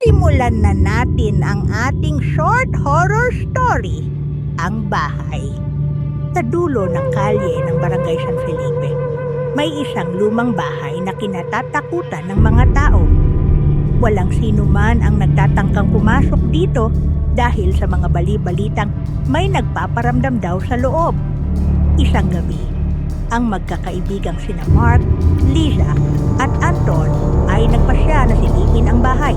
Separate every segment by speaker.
Speaker 1: simulan na natin ang ating short horror story, Ang Bahay. Sa dulo ng kalye ng Barangay San Felipe, may isang lumang bahay na kinatatakutan ng mga tao. Walang sino man ang nagtatangkang pumasok dito dahil sa mga bali-balitang may nagpaparamdam daw sa loob. Isang gabi, ang magkakaibigang sina Mark, Liza at Anton ay nagpasya na silipin ang bahay.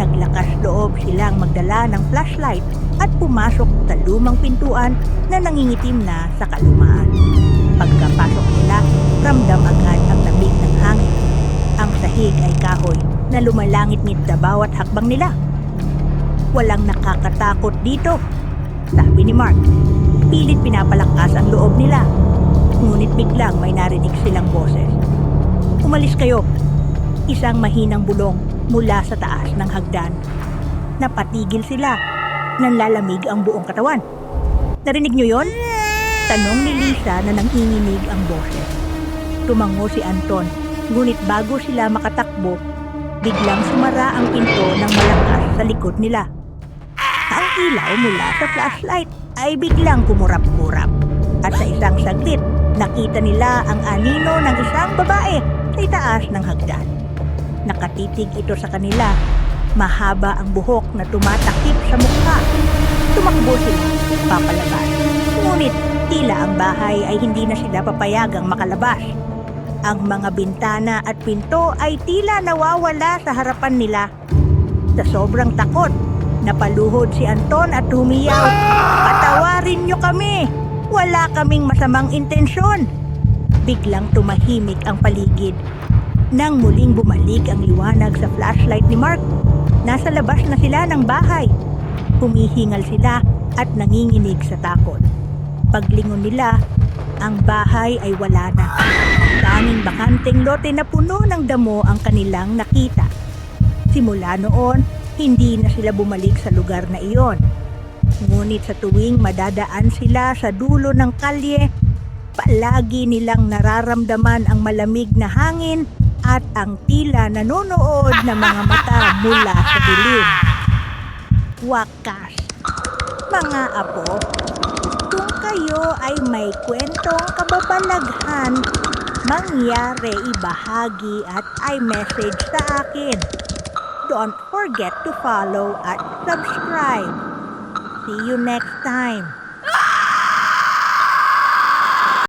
Speaker 1: Naglakas loob silang magdala ng flashlight at pumasok sa lumang pintuan na nangingitim na sa kalumaan. Pagkapasok nila, ramdam agad ang lamig ng hangin. Ang sahig ay kahoy na lumalangit-ngit sa bawat hakbang nila. Walang nakakatakot dito, sabi ni Mark. Pilit pinapalakas ang loob nila. Ngunit biglang may narinig silang boses. Umalis kayo. Isang mahinang bulong mula sa taas ng hagdan. Napatigil sila. Nanlalamig ang buong katawan. Narinig niyo yon? Tanong ni Lisa na nanginginig ang boses. Tumango si Anton, ngunit bago sila makatakbo, biglang sumara ang pinto ng malakas sa likod nila. Ang ilaw mula sa flashlight ay biglang kumurap-kurap. At sa isang saglit, nakita nila ang anino ng isang babae sa itaas ng hagdan. Nakatitig ito sa kanila. Mahaba ang buhok na tumatakip sa mukha. Tumakbo sila papalabas. Ngunit tila ang bahay ay hindi na sila papayagang makalabas. Ang mga bintana at pinto ay tila nawawala sa harapan nila. Sa sobrang takot, napaluhod si Anton at humiyaw, "Patawarin niyo kami! Wala kaming masamang intensyon!" Biglang tumahimik ang paligid. Nang muling bumalik ang liwanag sa flashlight ni Mark, nasa labas na sila ng bahay. Humihingal sila at nanginginig sa takot. Paglingon nila, ang bahay ay wala na. Tanging bakanteng lote na puno ng damo ang kanilang nakita. Simula noon, hindi na sila bumalik sa lugar na iyon. Ngunit sa tuwing madadaan sila sa dulo ng kalye, palagi nilang nararamdaman ang malamig na hangin at ang tila nanonood na mga mata mula sa dilim. Wakas, mga apo, kung kayo ay may kwentong kababalaghan, mangyari ibahagi at i-message sa akin. Don't forget to follow at subscribe. See you next time.